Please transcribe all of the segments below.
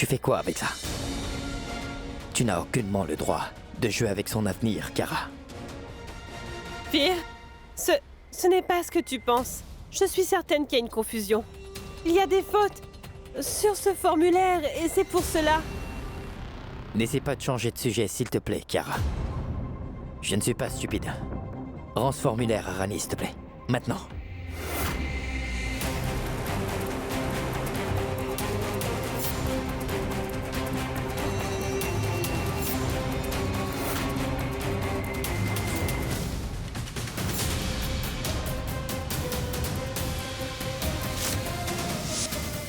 Tu fais quoi avec ça? Tu n'as aucunement le droit de jouer avec son avenir, Kara. Vir, ce n'est pas ce que tu penses. Je suis certaine qu'il y a une confusion. Il y a des fautes sur ce formulaire et c'est pour cela. N'essaie pas de changer de sujet, s'il te plaît, Kara. Je ne suis pas stupide. Rends ce formulaire à Rani, s'il te plaît. Maintenant.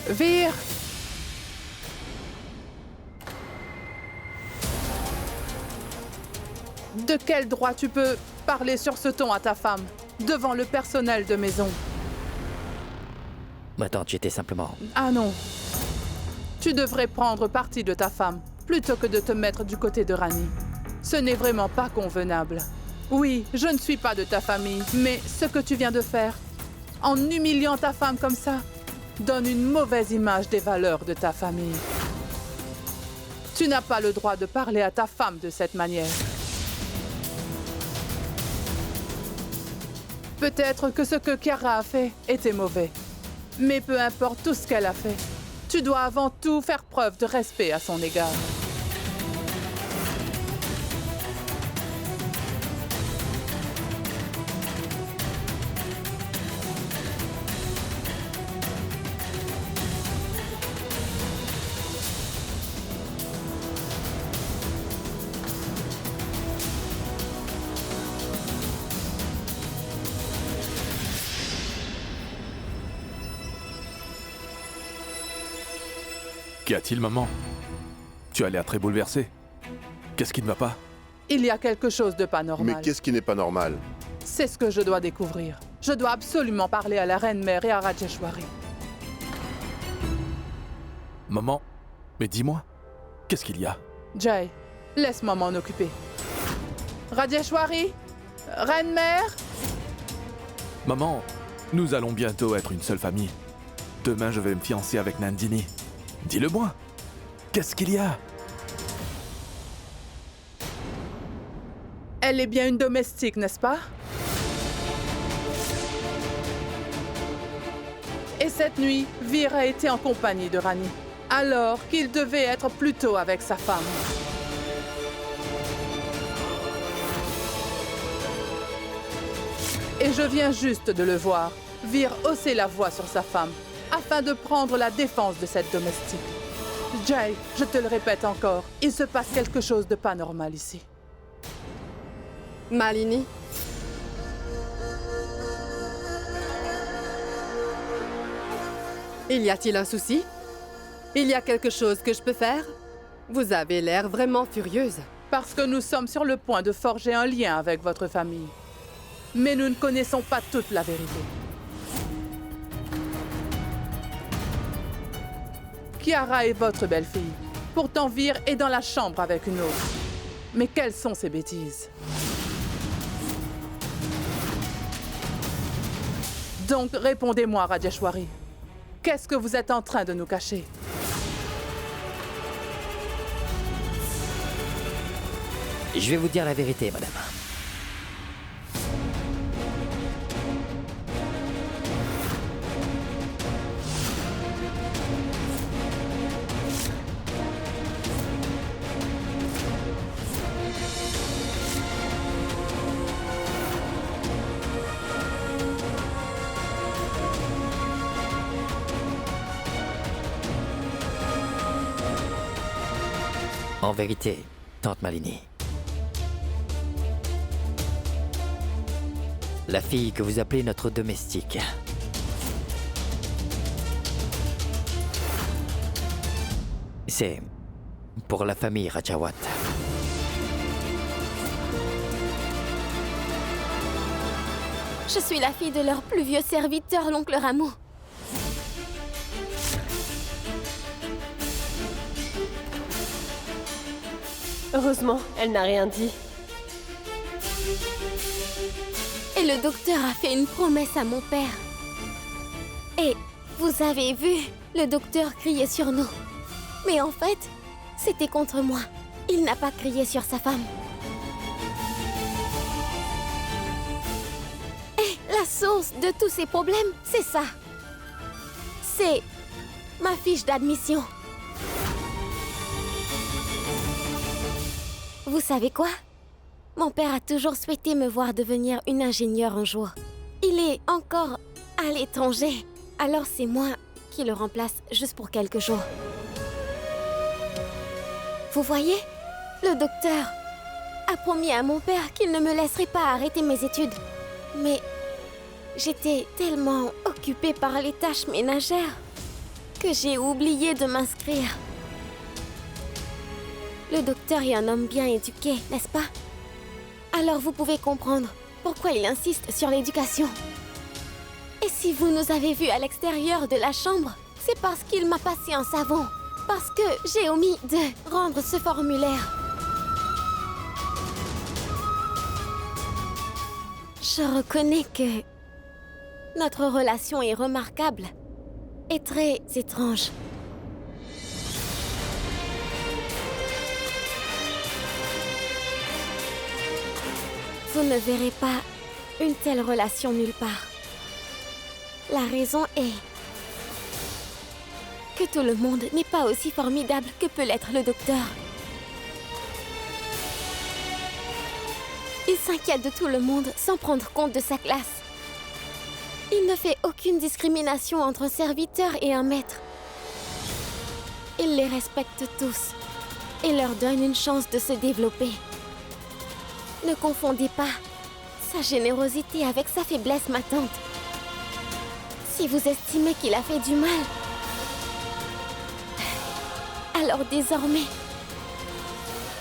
Vir! De quel droit tu peux parler sur ce ton à ta femme, devant le personnel de maison? Ma tante, j'étais simplement... Ah non. Tu devrais prendre parti de ta femme, plutôt que de te mettre du côté de Rani. Ce n'est vraiment pas convenable. Oui, je ne suis pas de ta famille, mais ce que tu viens de faire, en humiliant ta femme comme ça, donne une mauvaise image des valeurs de ta famille. Tu n'as pas le droit de parler à ta femme de cette manière. Peut-être que ce que Kiara a fait était mauvais. Mais peu importe tout ce qu'elle a fait, tu dois avant tout faire preuve de respect à son égard. Qu'y a-t-il, maman? Tu as l'air très bouleversée. Qu'est-ce qui ne va pas? Il y a quelque chose de pas normal. Mais qu'est-ce qui n'est pas normal? C'est ce que je dois découvrir. Je dois absolument parler à la reine-mère et à Rajeshwari. Maman, mais dis-moi, qu'est-ce qu'il y a? Jay, laisse-moi m'en occuper. Rajeshwari? Reine-mère? Maman, nous allons bientôt être une seule famille. Demain, je vais me fiancer avec Nandini. Dis-le-moi, qu'est-ce qu'il y a? Elle est bien une domestique, n'est-ce pas? Et cette nuit, Vir a été en compagnie de Rani, alors qu'il devait être plutôt avec sa femme. Et je viens juste de le voir, Vir hausser la voix sur sa femme, afin de prendre la défense de cette domestique. Jay, je te le répète encore, il se passe quelque chose de pas normal ici. Malini? Y a-t-il un souci? Il y a quelque chose que je peux faire? Vous avez l'air vraiment furieuse. Parce que nous sommes sur le point de forger un lien avec votre famille. Mais nous ne connaissons pas toute la vérité. Kiara est votre belle-fille. Pourtant, Vir est dans la chambre avec une autre. Mais quelles sont ces bêtises? Donc, répondez-moi, Rajeshwari. Qu'est-ce que vous êtes en train de nous cacher? Je vais vous dire la vérité, madame. En vérité, tante Malini, la fille que vous appelez notre domestique, c'est pour la famille Rajawat. Je suis la fille de leur plus vieux serviteur, l'oncle Rameau. Heureusement, elle n'a rien dit. Et le docteur a fait une promesse à mon père. Et vous avez vu, le docteur criait sur nous. Mais en fait, c'était contre moi. Il n'a pas crié sur sa femme. Et la source de tous ces problèmes, c'est ça. C'est ma fiche d'admission. Vous savez quoi? Mon père a toujours souhaité me voir devenir une ingénieure un jour. Il est encore à l'étranger. Alors c'est moi qui le remplace juste pour quelques jours. Vous voyez? Le docteur a promis à mon père qu'il ne me laisserait pas arrêter mes études. Mais j'étais tellement occupée par les tâches ménagères que j'ai oublié de m'inscrire. Le docteur est un homme bien éduqué, n'est-ce pas? Alors vous pouvez comprendre pourquoi il insiste sur l'éducation. Et si vous nous avez vus à l'extérieur de la chambre, c'est parce qu'il m'a passé un savon. Parce que j'ai omis de rendre ce formulaire. Je reconnais que notre relation est remarquable et très étrange. Vous ne verrez pas une telle relation nulle part. La raison est que tout le monde n'est pas aussi formidable que peut l'être le docteur. Il s'inquiète de tout le monde sans prendre compte de sa classe. Il ne fait aucune discrimination entre un serviteur et un maître. Il les respecte tous et leur donne une chance de se développer. Ne confondez pas sa générosité avec sa faiblesse matante. Si vous estimez qu'il a fait du mal, alors désormais,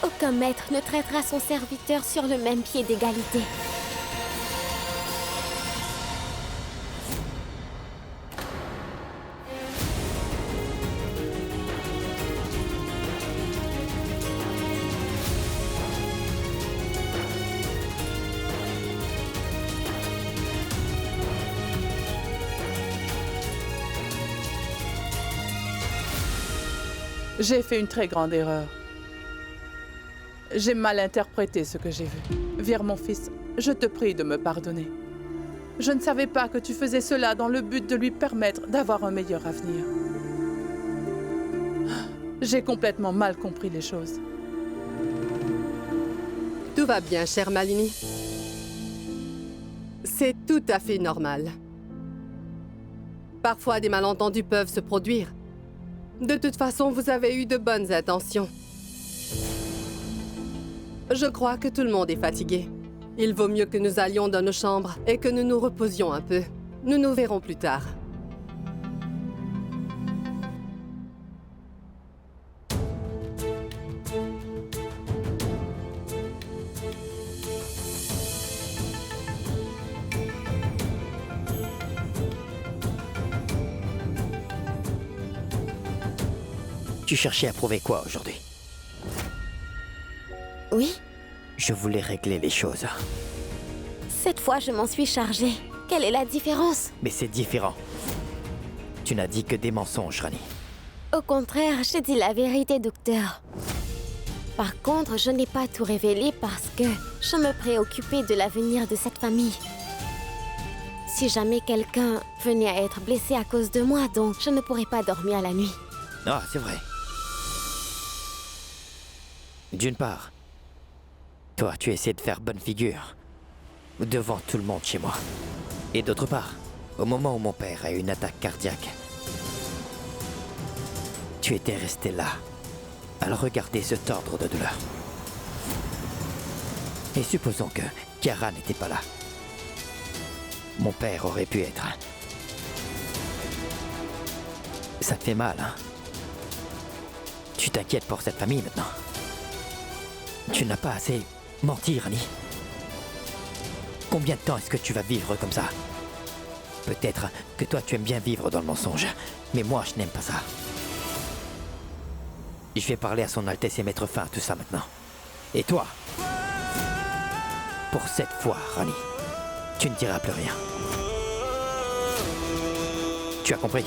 aucun maître ne traitera son serviteur sur le même pied d'égalité. J'ai fait une très grande erreur. J'ai mal interprété ce que j'ai vu. Vire, mon fils, je te prie de me pardonner. Je ne savais pas que tu faisais cela dans le but de lui permettre d'avoir un meilleur avenir. J'ai complètement mal compris les choses. Tout va bien, chère Malini. C'est tout à fait normal. Parfois, des malentendus peuvent se produire. De toute façon, vous avez eu de bonnes intentions. Je crois que tout le monde est fatigué. Il vaut mieux que nous allions dans nos chambres et que nous nous reposions un peu. Nous nous verrons plus tard. Tu cherchais à prouver quoi aujourd'hui? Oui, Je voulais régler les choses. cette fois je m'en suis chargée. Quelle est la différence? Mais c'est différent. Tu n'as dit que des mensonges, Rani. Au contraire, j'ai dit la vérité, docteur. Par contre, je n'ai pas tout révélé parce que je me préoccupais de l'avenir de cette famille. Si jamais quelqu'un venait à être blessé à cause de moi, donc je ne pourrais pas dormir la nuit. Ah, c'est vrai. D'une part, toi, tu essaies de faire bonne figure devant tout le monde chez moi. Et d'autre part, au moment où mon père a eu une attaque cardiaque, tu étais resté là, à le regarder se tordre de douleur. Et supposons que Kiara n'était pas là. Mon père aurait pu être. Ça te fait mal, hein? Tu t'inquiètes pour cette famille maintenant. Tu n'as pas assez menti, Rani. Combien de temps est-ce que tu vas vivre comme ça? Peut-être que toi tu aimes bien vivre dans le mensonge, mais moi je n'aime pas ça. Je vais parler à son Altesse et mettre fin à tout ça maintenant. Et toi? Pour cette fois, Rani, tu ne diras plus rien. Tu as compris?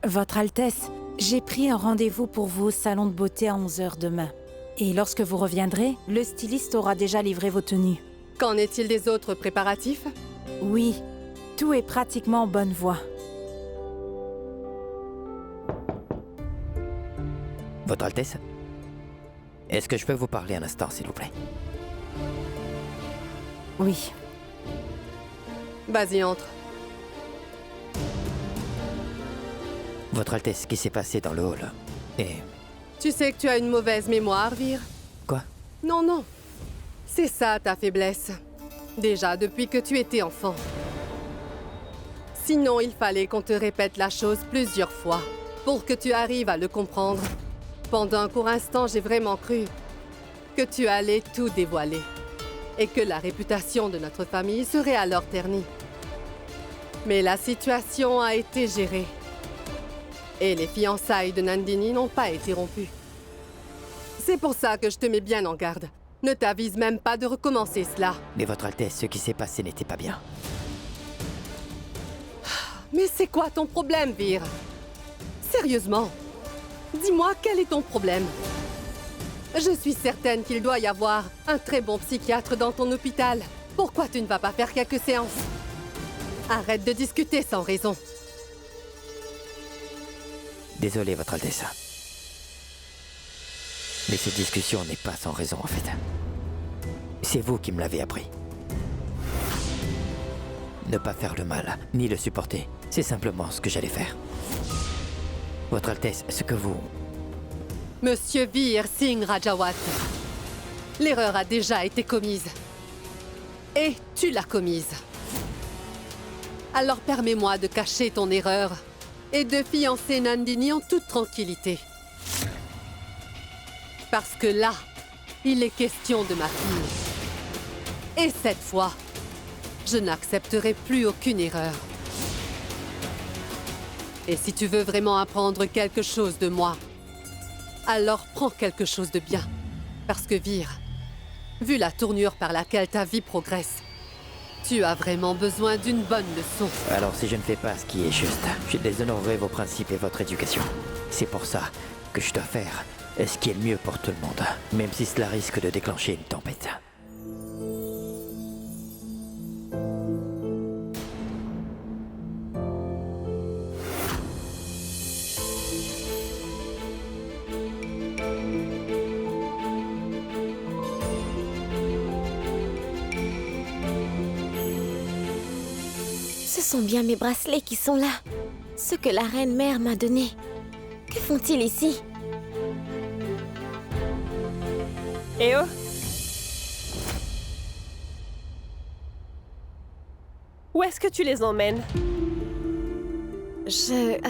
Votre Altesse, j'ai pris un rendez-vous pour vous au salon de beauté à 11 h demain. Et lorsque vous reviendrez, le styliste aura déjà livré vos tenues. Qu'en est-il des autres préparatifs? Oui, tout est pratiquement en bonne voie. Votre Altesse, est-ce que je peux vous parler un instant, s'il vous plaît? Oui. Vas-y, entre. Votre Altesse, ce qui s'est passé dans le hall. Et... Tu sais que tu as une mauvaise mémoire, Vir? Quoi? Non, non. C'est ça ta faiblesse. Déjà depuis que tu étais enfant. Sinon, il fallait qu'on te répète la chose plusieurs fois pour que tu arrives à le comprendre. Pendant un court instant, j'ai vraiment cru que tu allais tout dévoiler et que la réputation de notre famille serait alors ternie. Mais la situation a été gérée. Et les fiançailles de Nandini n'ont pas été rompues. C'est pour ça que je te mets bien en garde. Ne t'avise même pas de recommencer cela. Mais Votre Altesse, ce qui s'est passé n'était pas bien. Mais c'est quoi ton problème, Vir? Sérieusement, dis-moi quel est ton problème? Je suis certaine qu'il doit y avoir un très bon psychiatre dans ton hôpital. Pourquoi tu ne vas pas faire quelques séances? Arrête de discuter sans raison. Désolé, Votre Altesse. Mais cette discussion n'est pas sans raison, en fait. C'est vous qui me l'avez appris. Ne pas faire le mal, ni le supporter. C'est simplement ce que j'allais faire. Votre Altesse, ce que vous... Monsieur Vir Singh Rajawat, l'erreur a déjà été commise. Et tu l'as commise. Alors permets-moi de cacher ton erreur et de fiancer Nandini en toute tranquillité. Parce que là, il est question de ma fille. Et cette fois, je n'accepterai plus aucune erreur. Et si tu veux vraiment apprendre quelque chose de moi, alors prends quelque chose de bien. Parce que Vir, vu la tournure par laquelle ta vie progresse, tu as vraiment besoin d'une bonne leçon. Alors si je ne fais pas ce qui est juste, je déshonorerai vos principes et votre éducation. C'est pour ça que je dois faire ce qui est le mieux pour tout le monde, même si cela risque de déclencher une tempête. Ce sont bien mes bracelets qui sont là. Ceux que la reine-mère m'a donnés. Que font-ils ici? Eh oh! Où est-ce que tu les emmènes? Ces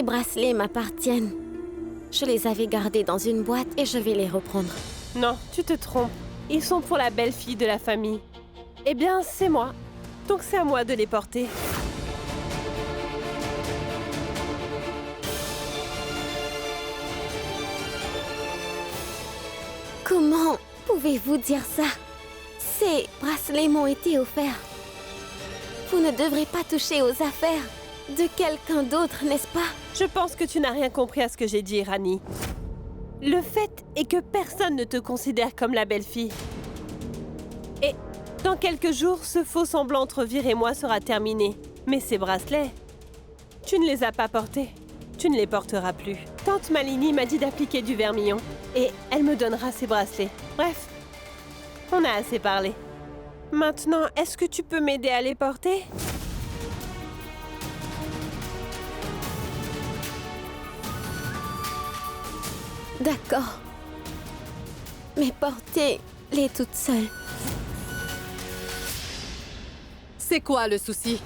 bracelets m'appartiennent. Je les avais gardés dans une boîte et je vais les reprendre. Non, tu te trompes. Ils sont pour la belle-fille de la famille. Eh bien, c'est moi. Donc c'est à moi de les porter. Comment pouvez-vous dire ça? Ces bracelets m'ont été offerts. Vous ne devrez pas toucher aux affaires de quelqu'un d'autre, n'est-ce pas? Je pense que tu n'as rien compris à ce que j'ai dit, Rani. Le fait est que personne ne te considère comme la belle-fille. Et dans quelques jours, ce faux semblant entre Vir et moi sera terminé. Mais ces bracelets, tu ne les as pas portés. Tu ne les porteras plus. Tante Malini m'a dit d'appliquer du vermillon. Et elle me donnera ces bracelets. Bref, on a assez parlé. Maintenant, est-ce que tu peux m'aider à les porter? D'accord. Mais portez-les toutes seules. C'est quoi le souci?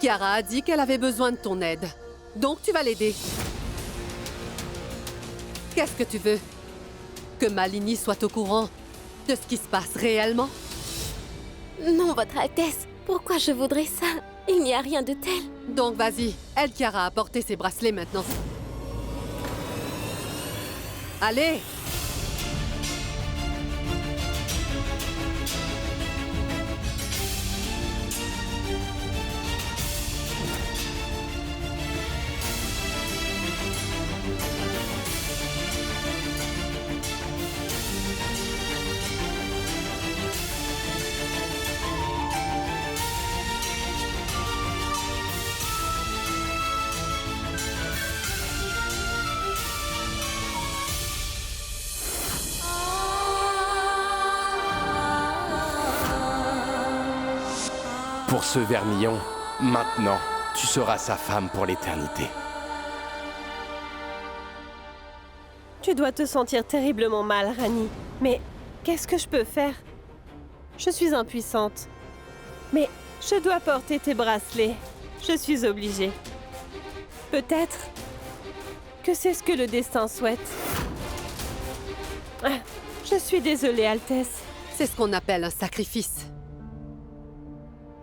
Kiara a dit qu'elle avait besoin de ton aide. Donc tu vas l'aider. Qu'est-ce que tu veux? Que Malini soit au courant de ce qui se passe réellement? Non, Votre Altesse. Pourquoi je voudrais ça? Il n'y a rien de tel. Donc vas-y, aide Kiara à porter ses bracelets maintenant. Allez! pour ce vermillon. Maintenant, tu seras sa femme pour l'éternité. Tu dois te sentir terriblement mal, Rani. Mais qu'est-ce que je peux faire? Je suis impuissante. Mais je dois porter tes bracelets. Je suis obligée. Peut-être que c'est ce que le destin souhaite. Ah, je suis désolée, Altesse. C'est ce qu'on appelle un sacrifice.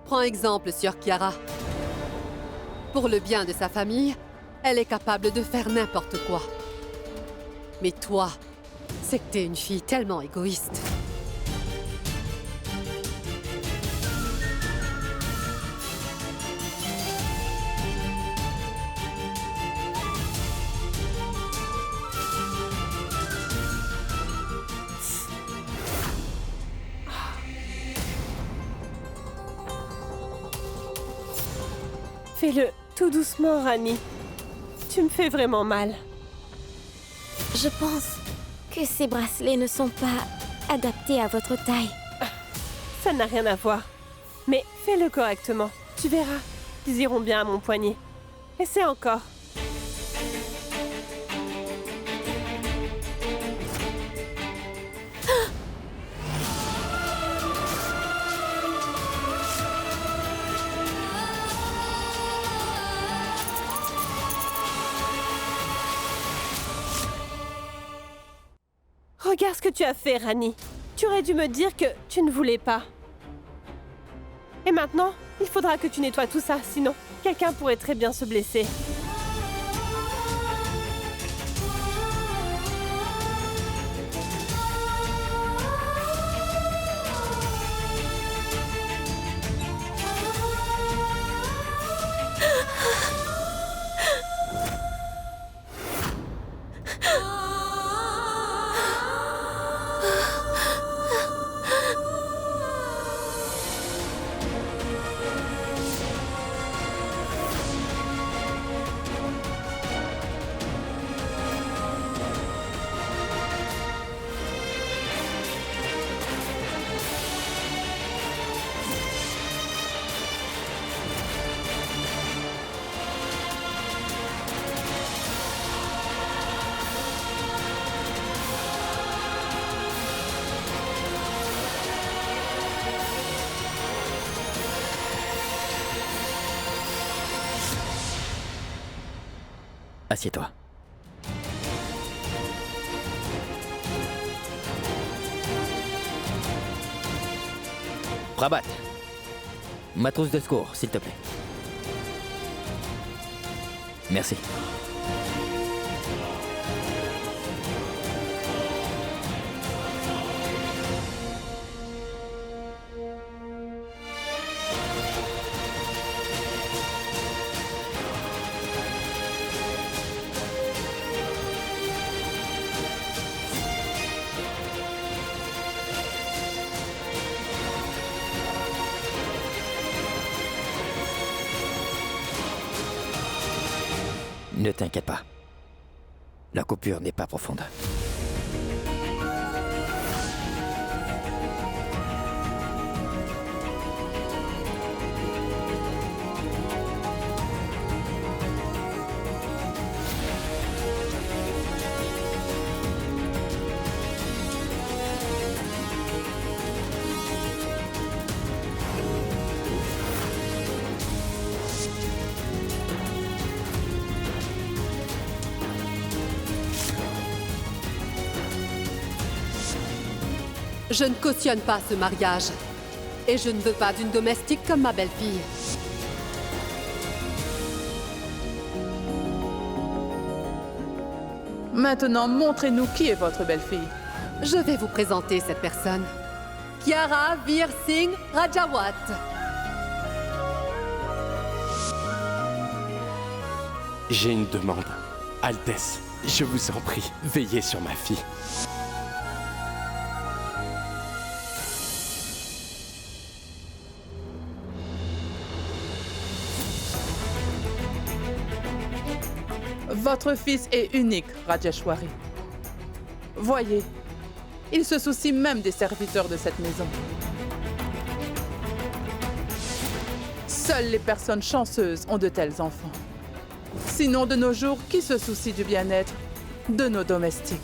Prends exemple sur Kiara. Pour le bien de sa famille, elle est capable de faire n'importe quoi. Mais toi, c'est que t'es une fille tellement égoïste. Fais-le tout doucement, Rani. Tu me fais vraiment mal. Je pense que ces bracelets ne sont pas adaptés à votre taille. Ça n'a rien à voir. Mais fais-le correctement. Tu verras. Ils iront bien à mon poignet. Essaie encore. Regarde ce que tu as fait, Rani. Tu aurais dû me dire que tu ne voulais pas. Et maintenant, il faudra que tu nettoies tout ça, sinon quelqu'un pourrait très bien se blesser. Assieds-toi. Prabat. Ma trousse de secours, s'il te plaît. Merci. Ne t'inquiète pas. La coupure n'est pas profonde. Je ne cautionne pas ce mariage. Et je ne veux pas d'une domestique comme ma belle-fille. Maintenant, montrez-nous qui est votre belle-fille. Je vais vous présenter cette personne. Kiara Veer Singh Rajawat. J'ai une demande. Altesse, je vous en prie, veillez sur ma fille. Votre fils est unique, Rajeshwari. Voyez, il se soucie même des serviteurs de cette maison. Seules les personnes chanceuses ont de tels enfants. Sinon, de nos jours, qui se soucie du bien-être de nos domestiques?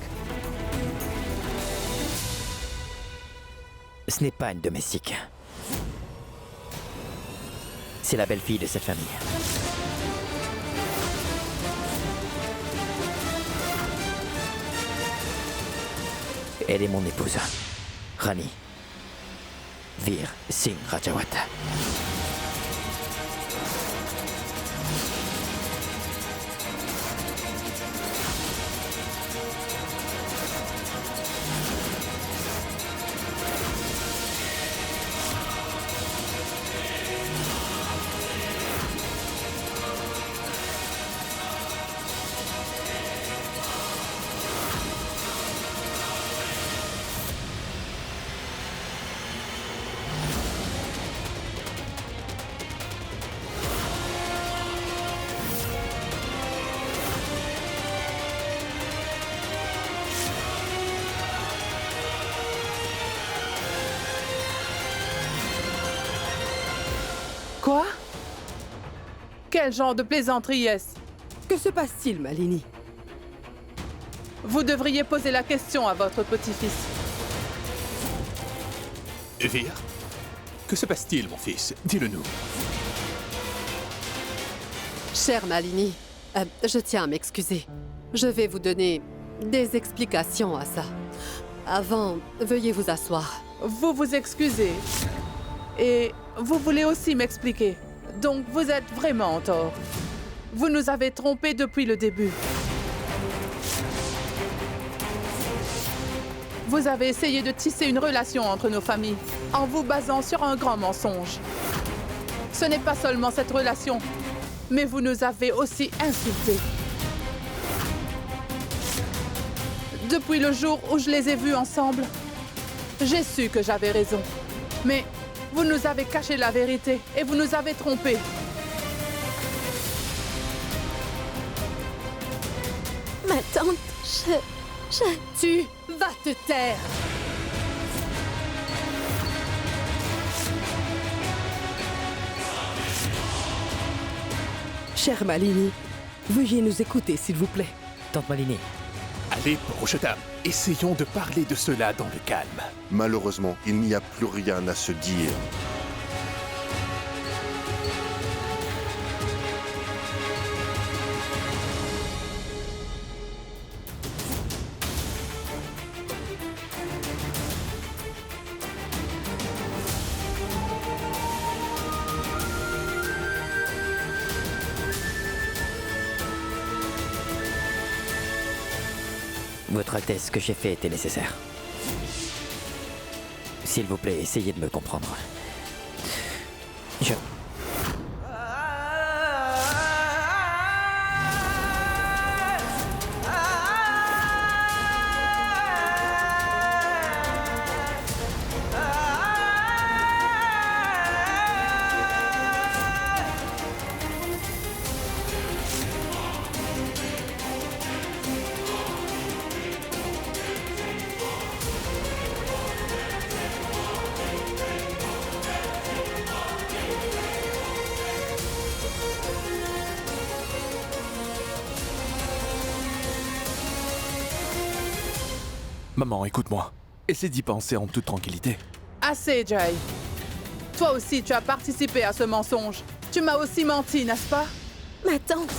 Ce n'est pas une domestique. C'est la belle-fille de cette famille. Elle est mon épouse, Rani Veer Singh Rajawat. Quoi? Quel genre de plaisanterie est-ce? Que se passe-t-il, Malini? Vous devriez poser la question à votre petit-fils. Veer, que se passe-t-il, mon fils? Dis-le-nous. Cher Malini, je tiens à m'excuser. Je vais vous donner des explications à ça. Avant, veuillez vous asseoir. Vous vous excusez. Et vous voulez aussi m'expliquer. Donc vous êtes vraiment en tort. Vous nous avez trompés depuis le début. Vous avez essayé de tisser une relation entre nos familles en vous basant sur un grand mensonge. Ce n'est pas seulement cette relation, mais vous nous avez aussi insultés. Depuis le jour où je les ai vus ensemble, j'ai su que j'avais raison. Mais vous nous avez caché la vérité et vous nous avez trompés. Ma tante, Tu vas te taire! Cher Malini, veuillez nous écouter, s'il vous plaît. Tante Malini, Allez, Purushottam, essayons de parler de cela dans le calme. Malheureusement, il n'y a plus rien à se dire. Votre Altesse, ce que j'ai fait était nécessaire. S'il vous plaît, essayez de me comprendre. Je... Maman, écoute-moi. Essaie d'y penser en toute tranquillité. Assez, Jai. Toi aussi, tu as participé à ce mensonge. Tu m'as aussi menti, n'est-ce pas? ma tante,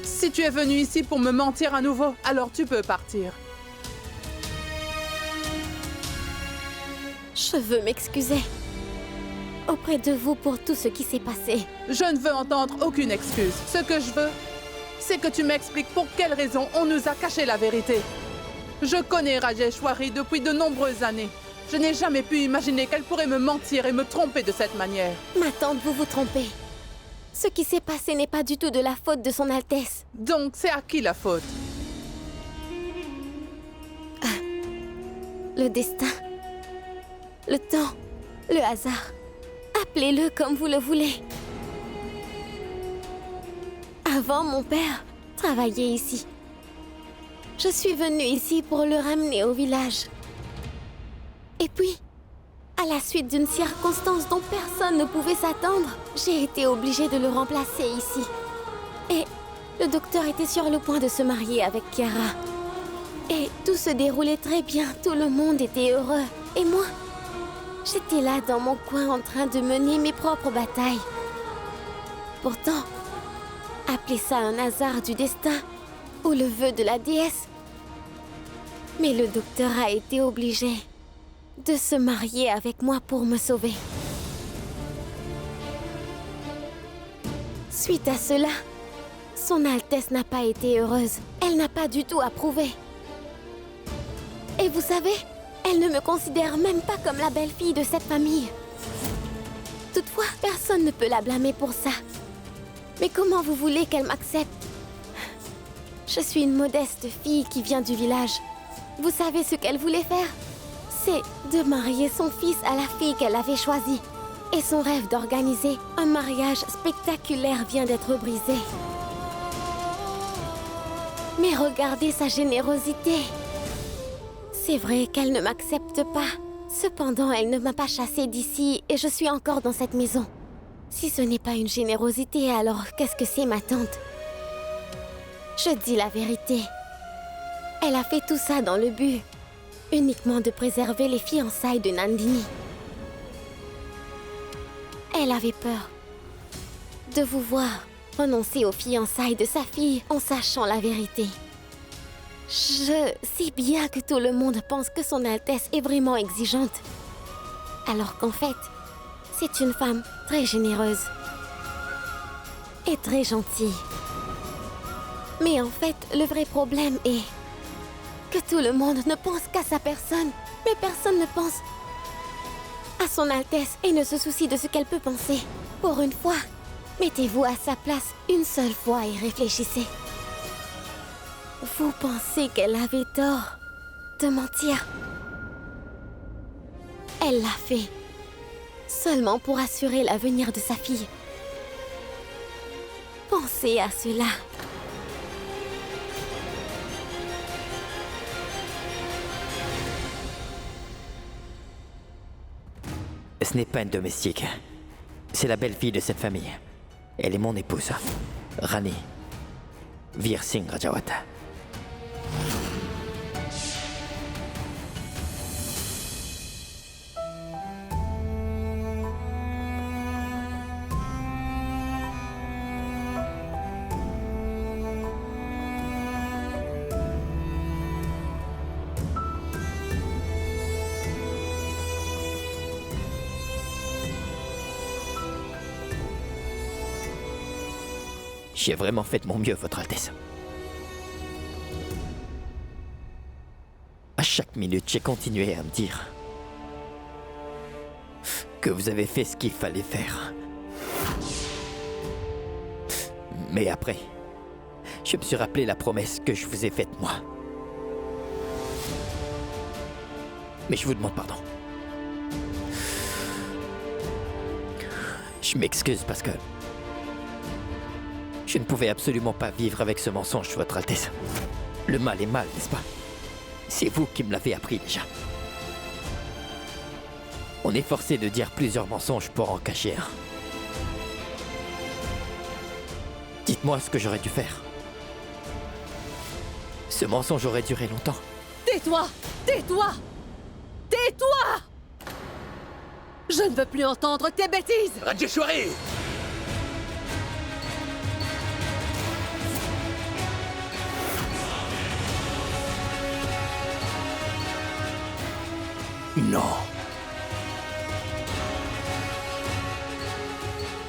Si tu es venu ici pour me mentir à nouveau, alors tu peux partir. je veux m'excuser auprès de vous pour tout ce qui s'est passé. Je ne veux entendre aucune excuse. Ce que je veux, c'est que tu m'expliques pour quelle raison on nous a caché la vérité. Je connais Rajeshwari depuis de nombreuses années. Je n'ai jamais pu imaginer qu'elle pourrait me mentir et me tromper de cette manière. Ma tante, vous vous trompez. Ce qui s'est passé n'est pas du tout de la faute de son Altesse. Donc, c'est à qui la faute? Le destin, le temps, le hasard. Appelez-le comme vous le voulez. Avant, mon père travaillait ici. Je suis venue ici pour le ramener au village. Et puis, à la suite d'une circonstance dont personne ne pouvait s'attendre, j'ai été obligée de le remplacer ici. Et le docteur était sur le point de se marier avec Kiara. Et tout se déroulait très bien, tout le monde était heureux. Et moi, j'étais là dans mon coin en train de mener mes propres batailles. Pourtant, appeler ça un hasard du destin ou le vœu de la déesse. Mais le docteur a été obligé de se marier avec moi pour me sauver. Suite à cela, Son Altesse n'a pas été heureuse. Elle n'a pas du tout approuvé. Et vous savez, elle ne me considère même pas comme la belle-fille de cette famille. Toutefois, personne ne peut la blâmer pour ça. Mais comment vous voulez qu'elle m'accepte? Je suis une modeste fille qui vient du village. Vous savez ce qu'elle voulait faire? C'est de marier son fils à la fille qu'elle avait choisie. Et son rêve d'organiser un mariage spectaculaire vient d'être brisé. Mais regardez sa générosité. C'est vrai qu'elle ne m'accepte pas. Cependant, elle ne m'a pas chassée d'ici et je suis encore dans cette maison. Si ce n'est pas une générosité, alors qu'est-ce que c'est, ma tante? Je dis la vérité. Elle a fait tout ça dans le but uniquement de préserver les fiançailles de Nandini. Elle avait peur de vous voir renoncer aux fiançailles de sa fille en sachant la vérité. Je sais bien que tout le monde pense que Son Altesse est vraiment exigeante. Alors qu'en fait, c'est une femme très généreuse et très gentille. Mais en fait, le vrai problème est que tout le monde ne pense qu'à sa personne, mais personne ne pense à Son Altesse et ne se soucie de ce qu'elle peut penser. Pour une fois, mettez-vous à sa place une seule fois et réfléchissez. Vous pensez qu'elle avait tort de mentir? Elle l'a fait seulement pour assurer l'avenir de sa fille. Pensez à cela. Ce n'est pas une domestique. C'est la belle-fille de cette famille. Elle est mon épouse, Rani Veer Singh Rajawata. J'ai vraiment fait de mon mieux, Votre Altesse. À chaque minute, j'ai continué à me dire que vous avez fait ce qu'il fallait faire. Mais après, je me suis rappelé la promesse que je vous ai faite, moi. Mais je vous demande pardon. Je m'excuse parce que je ne pouvais absolument pas vivre avec ce mensonge, Votre Altesse. Le mal est mal, n'est-ce pas? C'est vous qui me l'avez appris déjà. On est forcé de dire plusieurs mensonges pour en cacher un. Dites-moi ce que j'aurais dû faire. Ce mensonge aurait duré longtemps. Tais-toi! Tais-toi! Tais-toi! Je ne veux plus entendre tes bêtises! Rajeshwari! Non.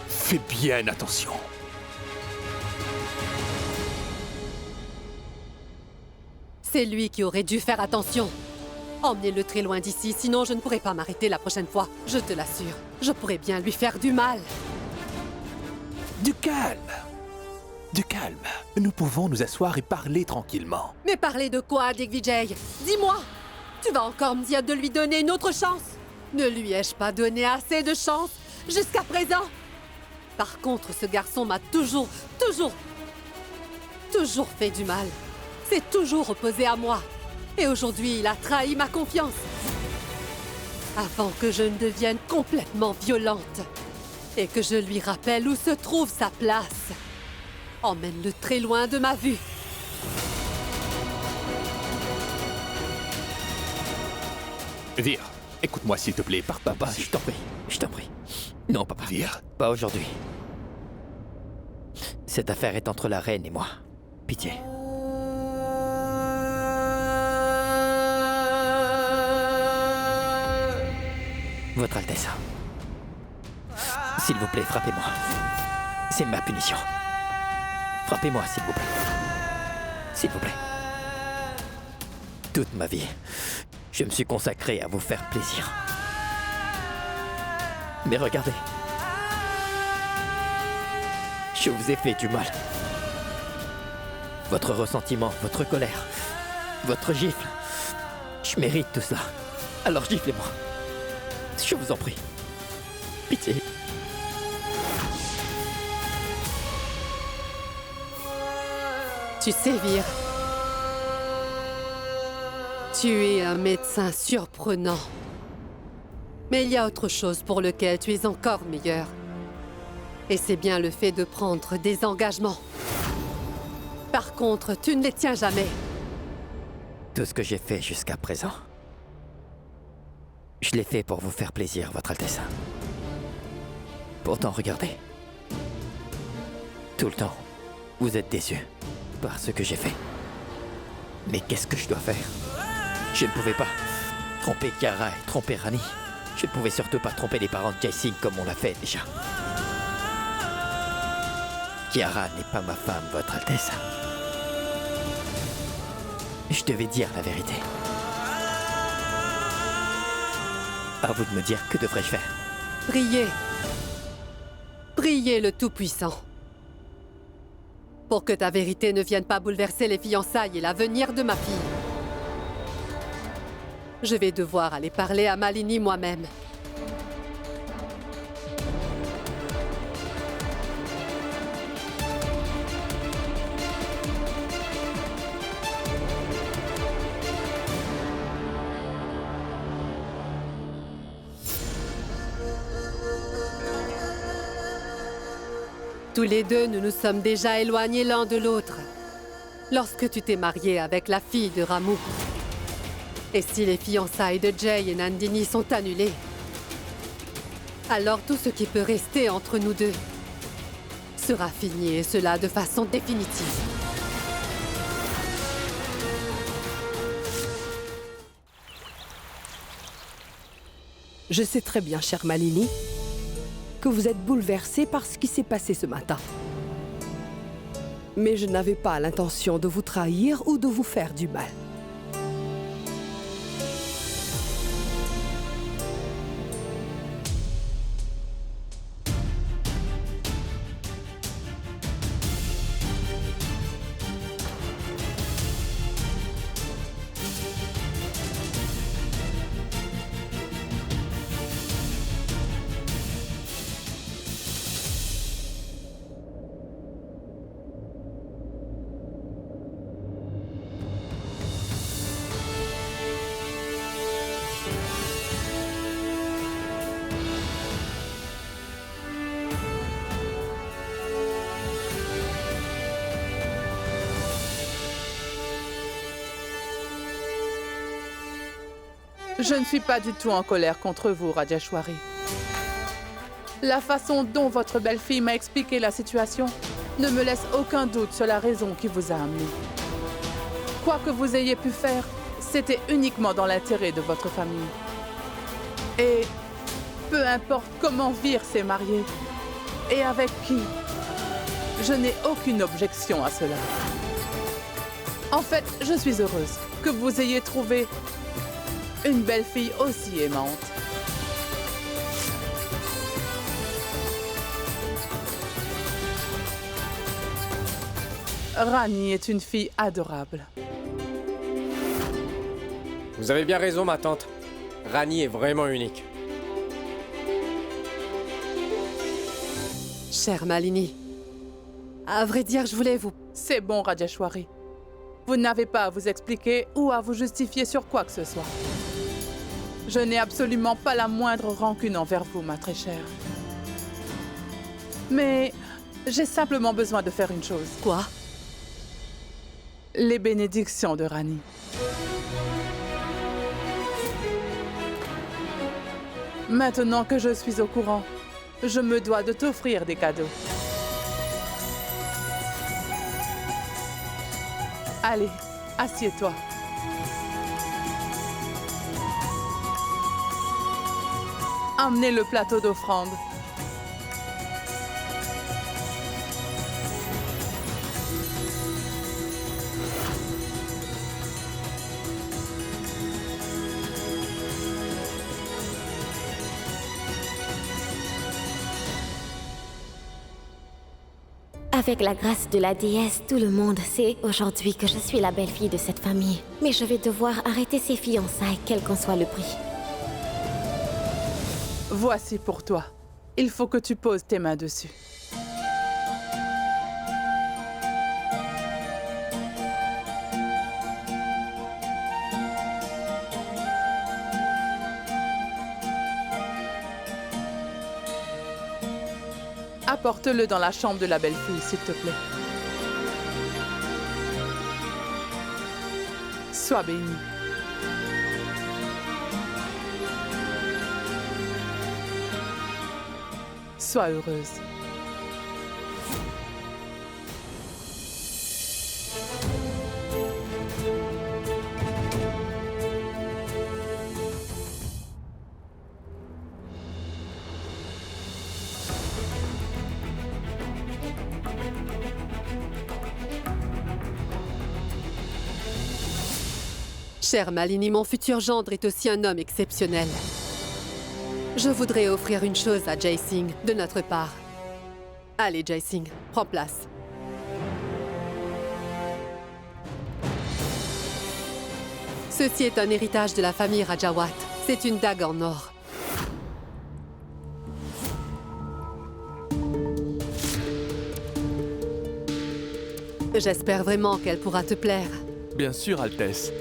Fais bien attention. C'est lui qui aurait dû faire attention. Emmenez-le très loin d'ici, sinon je ne pourrai pas m'arrêter la prochaine fois. Je te l'assure, je pourrais bien lui faire du mal. Du calme. Du calme. Nous pouvons nous asseoir et parler tranquillement. Mais parler de quoi, Digvijay? Dis-moi! Tu vas encore me dire de lui donner une autre chance? Ne lui ai-je pas donné assez de chance jusqu'à présent? Par contre, ce garçon m'a toujours fait du mal. C'est toujours opposé à moi. Et aujourd'hui, il a trahi ma confiance. avant que je ne devienne complètement violente et que je lui rappelle où se trouve sa place. Emmène-le très loin de ma vue. Vir, écoute-moi s'il te plaît, pars pas. Papa, je t'en prie, je t'en prie. Non, papa. Vir, Pas aujourd'hui. Cette affaire est entre la reine et moi. Pitié. Votre Altesse. S'il vous plaît, frappez-moi. C'est ma punition. Frappez-moi, s'il vous plaît. S'il vous plaît. Toute ma vie, je me suis consacré à vous faire plaisir. Mais regardez. Je vous ai fait du mal. Votre ressentiment, votre colère, votre gifle. Je mérite tout cela. Alors giflez-moi. Je vous en prie. Pitié. Tu sais, Vir, tu es un médecin surprenant. Mais il y a autre chose pour lequel tu es encore meilleur. Et c'est bien le fait de prendre des engagements. Par contre, tu ne les tiens jamais. Tout ce que j'ai fait jusqu'à présent, je l'ai fait pour vous faire plaisir, Votre Altesse. Pourtant, regardez. Tout le temps, vous êtes déçus par ce que j'ai fait. Mais qu'est-ce que je dois faire? Je ne pouvais pas tromper Kiara et tromper Rani. Je ne pouvais surtout pas tromper les parents de Jae-sing comme on l'a fait déjà. Kiara n'est pas ma femme, Votre Altesse. Je devais dire la vérité. À vous de me dire que devrais-je faire. Priez. Priez le Tout-Puissant. Pour que ta vérité ne vienne pas bouleverser les fiançailles et l'avenir de ma fille. Je vais devoir aller parler à Malini moi-même. Tous les deux, nous nous sommes déjà éloignés l'un de l'autre. Lorsque tu t'es marié avec la fille de Ramu. Et si les fiançailles de Jay et Nandini sont annulées, alors tout ce qui peut rester entre nous deux sera fini, et cela de façon définitive. Je sais très bien, chère Malini, que vous êtes bouleversée par ce qui s'est passé ce matin. Mais je n'avais pas l'intention de vous trahir ou de vous faire du mal. Je ne suis pas du tout en colère contre vous, Rajeshwari. La façon dont votre belle-fille m'a expliqué la situation ne me laisse aucun doute sur la raison qui vous a amené. Quoi que vous ayez pu faire, c'était uniquement dans l'intérêt de votre famille. Et peu importe comment Vir s'est marié et avec qui, je n'ai aucune objection à cela. En fait, je suis heureuse que vous ayez trouvé une belle-fille aussi aimante. Rani est une fille adorable. Vous avez bien raison, ma tante. Rani est vraiment unique. Chère Malini, à vrai dire, je voulais vous... C'est bon, Rajeshwari. Vous n'avez pas à vous expliquer ou à vous justifier sur quoi que ce soit. Je n'ai absolument pas la moindre rancune envers vous, ma très chère. Mais j'ai simplement besoin de faire une chose. Quoi? Les bénédictions de Rani. Maintenant que je suis au courant, je me dois de t'offrir des cadeaux. Allez, assieds-toi. Amenez le plateau d'offrande. Avec la grâce de la déesse, tout le monde sait aujourd'hui que je suis la belle-fille de cette famille. Mais je vais devoir arrêter ces fiançailles, quel qu'en soit le prix. Voici pour toi. Il faut que tu poses tes mains dessus. Apporte-le dans la chambre de la belle-fille, s'il te plaît. Sois bénie. Sois heureuse. Chère Malini, mon futur gendre est aussi un homme exceptionnel. Je voudrais offrir une chose à Jai Singh de notre part. Allez, Jai Singh, prends place. Ceci est un héritage de la famille Rajawat. C'est une dague en or. J'espère vraiment qu'elle pourra te plaire. Bien sûr, Altesse.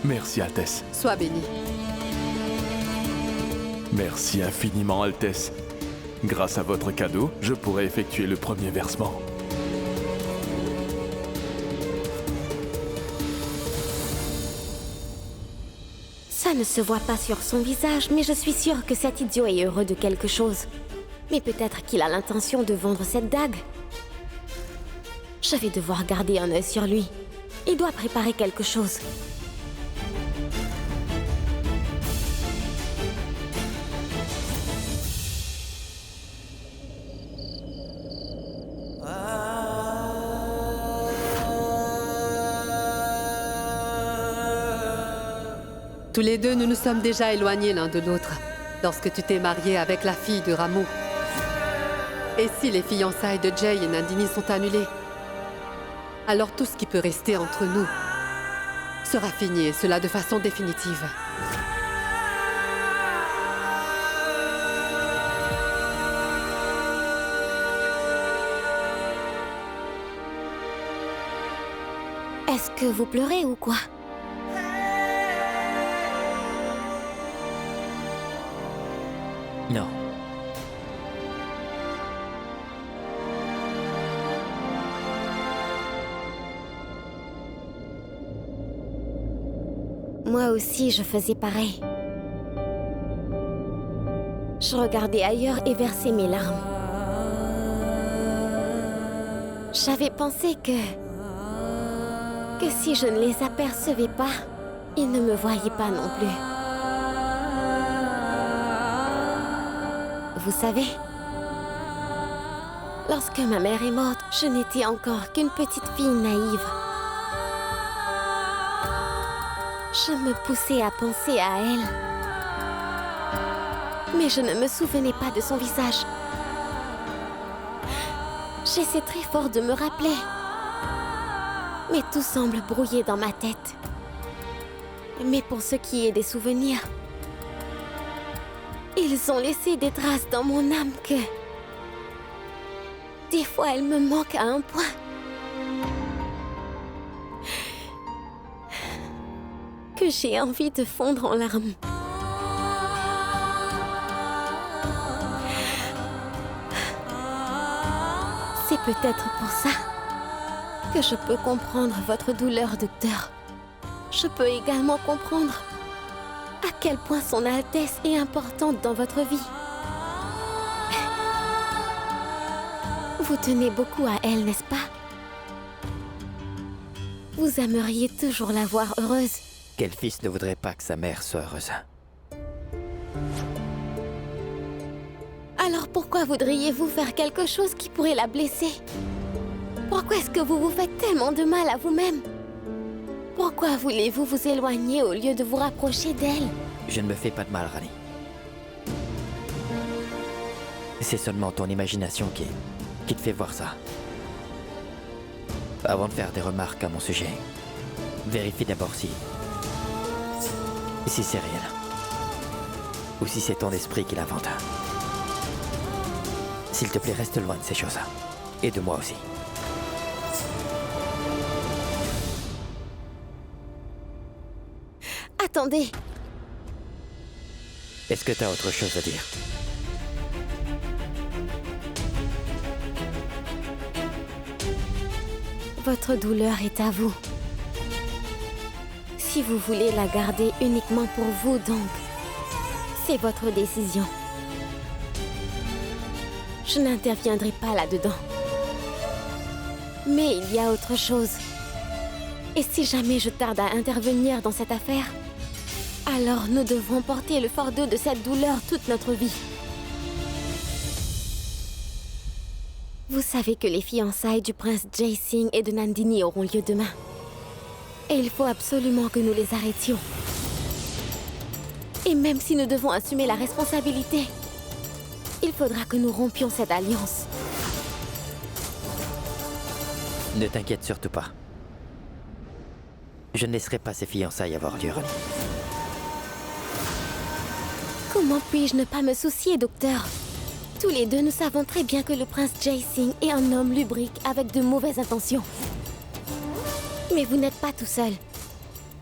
Merci, Altesse. Sois bénie. Merci infiniment, Altesse. Grâce à votre cadeau, je pourrai effectuer le premier versement. Ça ne se voit pas sur son visage, mais je suis sûre que cet idiot est heureux de quelque chose. Mais peut-être qu'il a l'intention de vendre cette dague. Je vais devoir garder un œil sur lui. Il doit préparer quelque chose. Tous les deux, nous nous sommes déjà éloignés l'un de l'autre lorsque tu t'es marié avec la fille de Ramu. Et si les fiançailles de Jai et Nandini sont annulées, alors tout ce qui peut rester entre nous sera fini, et cela de façon définitive. Est-ce que vous pleurez ou quoi? Non. Moi aussi, je faisais pareil. Je regardais ailleurs et versais mes larmes. J'avais pensé que si je ne les apercevais pas, ils ne me voyaient pas non plus. Vous savez, lorsque ma mère est morte, je n'étais encore qu'une petite fille naïve. Je me poussais à penser à elle. Mais je ne me souvenais pas de son visage. J'essaie très fort de me rappeler. Mais tout semble brouillé dans ma tête. Mais pour ce qui est des souvenirs, ils ont laissé des traces dans mon âme Des fois, elle me manque à un point. Que j'ai envie de fondre en larmes. C'est peut-être pour ça que je peux comprendre votre douleur, docteur. Je peux également comprendre à quel point son Altesse est importante dans votre vie. Vous tenez beaucoup à elle, n'est-ce pas? Vous aimeriez toujours la voir heureuse. Quel fils ne voudrait pas que sa mère soit heureuse? Alors pourquoi voudriez-vous faire quelque chose qui pourrait la blesser? Pourquoi est-ce que vous vous faites tellement de mal à vous-même? Pourquoi voulez-vous vous éloigner au lieu de vous rapprocher d'elle? Je ne me fais pas de mal, Rani. C'est seulement ton imagination qui te fait voir ça. Avant de faire des remarques à mon sujet, vérifie d'abord si c'est réel. Ou si c'est ton esprit qui l'invente. S'il te plaît, reste loin de ces choses. Et de moi aussi. Attendez. Est-ce que t'as autre chose à dire? Votre douleur est à vous. Si vous voulez la garder uniquement pour vous, donc, c'est votre décision. Je n'interviendrai pas là-dedans. Mais il y a autre chose. Et si jamais je tarde à intervenir dans cette affaire, alors nous devrons porter le fardeau de cette douleur toute notre vie. Vous savez que les fiançailles du prince Jae-sing et de Nandini auront lieu demain. Et il faut absolument que nous les arrêtions. Et même si nous devons assumer la responsabilité, il faudra que nous rompions cette alliance. Ne t'inquiète surtout pas. Je ne laisserai pas ces fiançailles avoir lieu, Rani. Comment puis-je ne pas me soucier, docteur? Tous les deux, nous savons très bien que le prince Jae-sing est un homme lubrique avec de mauvaises intentions. Mais vous n'êtes pas tout seul.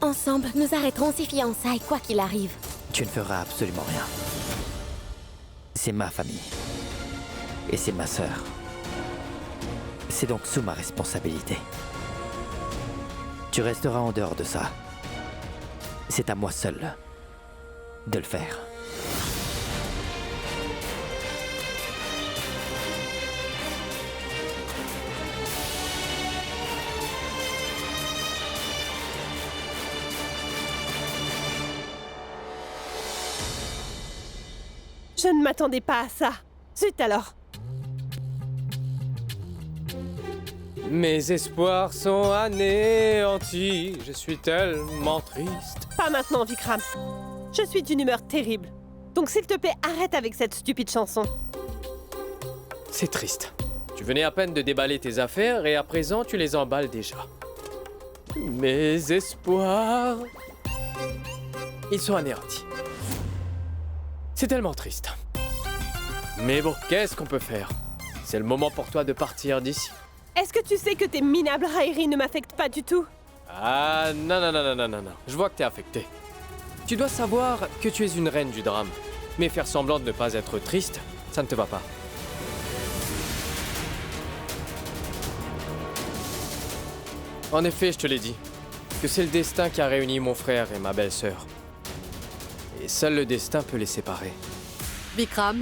Ensemble, nous arrêterons ces fiançailles, quoi qu'il arrive. Tu ne feras absolument rien. C'est ma famille. Et c'est ma sœur. C'est donc sous ma responsabilité. Tu resteras en dehors de ça. C'est à moi seul de le faire. Je ne m'attendais pas à ça. Zut alors. Mes espoirs sont anéantis. Je suis tellement triste. Pas maintenant, Vikram. Je suis d'une humeur terrible. Donc s'il te plaît, arrête avec cette stupide chanson. C'est triste. Tu venais à peine de déballer tes affaires et à présent tu les emballes déjà. Mes espoirs... ils sont anéantis. C'est tellement triste. Mais bon, qu'est-ce qu'on peut faire? C'est le moment pour toi de partir d'ici. Est-ce que tu sais que tes minables railleries ne m'affectent pas du tout? Ah, non. Je vois que t'es affecté. Tu dois savoir que tu es une reine du drame. Mais faire semblant de ne pas être triste, ça ne te va pas. En effet, je te l'ai dit, que c'est le destin qui a réuni mon frère et ma belle-sœur. Et seul le destin peut les séparer. Vikram,